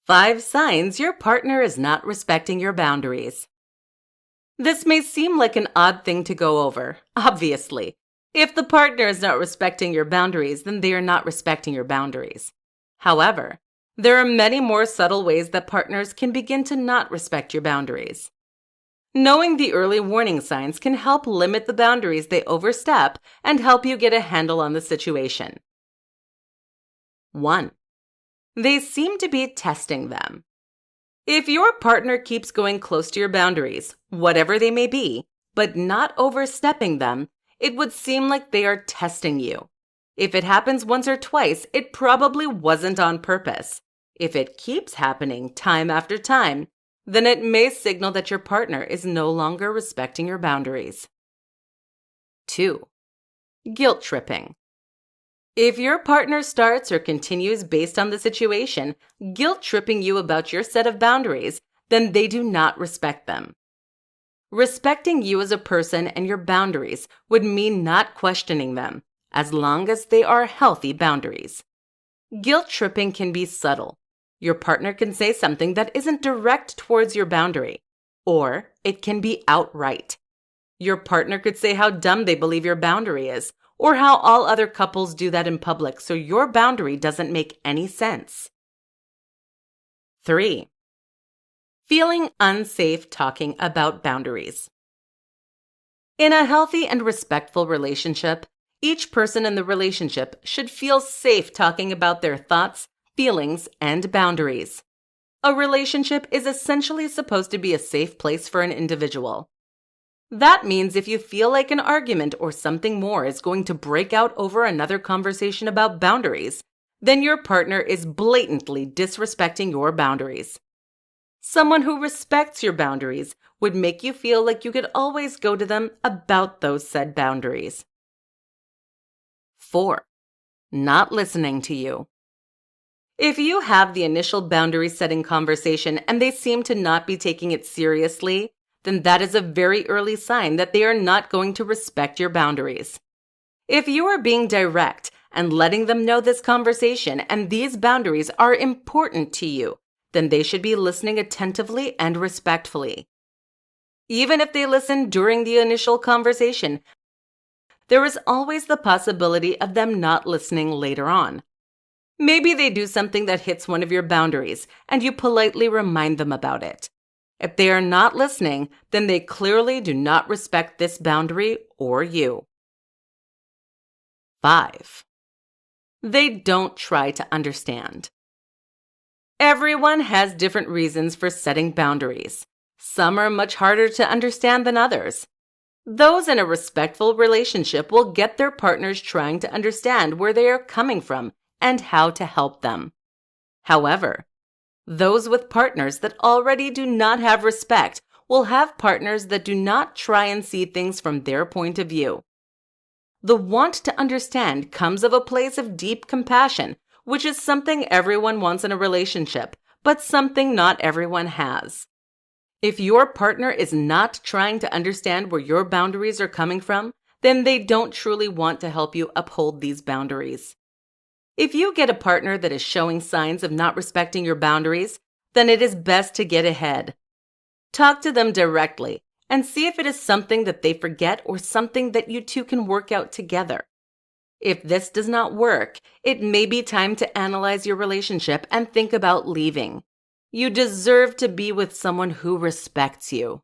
5 signs your partner is not respecting your boundaries. This may seem like an odd thing to go over. Obviously, if the partner is not respecting your boundaries, then they are not respecting your boundaries. However, there are many more subtle ways that partners can begin to not respect your boundaries. Knowing the early warning signs can help limit the boundaries they overstep and help you get a handle on the situation. 1. They seem to be testing them. If your partner keeps going close to your boundaries, whatever they may be, but not overstepping them, it would seem like they are testing you. If it happens once or twice, it probably wasn't on purpose. If it keeps happening time after time, then it may signal that your partner is no longer respecting your boundaries. 2. Guilt tripping. If your partner starts or continues based on the situation, guilt tripping you about your set of boundaries, then they do not respect them. Respecting you as a person and your boundaries would mean not questioning them, as long as they are healthy boundaries. Guilt tripping can be subtle. Your partner can say something that isn't direct towards your boundary, or it can be outright. Your partner could say how dumb they believe your boundary is, or how all other couples do that in public, so your boundary doesn't make any sense. 3. Feeling unsafe talking about boundaries. In a healthy and respectful relationship, each person in the relationship should feel safe talking about their thoughts, feelings, and boundaries. A relationship is essentially supposed to be a safe place for an individual. That means if you feel like an argument or something more is going to break out over another conversation about boundaries, then your partner is blatantly disrespecting your boundaries. Someone who respects your boundaries would make you feel like you could always go to them about those said boundaries. 4. Not listening to you. If you have the initial boundary setting conversation and they seem to not be taking it seriously, then that is a very early sign that they are not going to respect your boundaries. If you are being direct and letting them know this conversation and these boundaries are important to you, then they should be listening attentively and respectfully. Even if they listen during the initial conversation, there is always the possibility of them not listening later on. Maybe they do something that hits one of your boundaries and you politely remind them about it. If they are not listening, then they clearly do not respect this boundary or you. 5. They don't try to understand. Everyone has different reasons for setting boundaries. Some are much harder to understand than others. Those in a respectful relationship will get their partners trying to understand where they are coming from and how to help them. However, those with partners that already do not have respect will have partners that do not try and see things from their point of view. The want to understand comes of a place of deep compassion, which is something everyone wants in a relationship, but something not everyone has. If your partner is not trying to understand where your boundaries are coming from, then they don't truly want to help you uphold these boundaries. If you get a partner that is showing signs of not respecting your boundaries, then it is best to get ahead. Talk to them directly and see if it is something that they forget or something that you two can work out together. If this does not work, it may be time to analyze your relationship and think about leaving. You deserve to be with someone who respects you.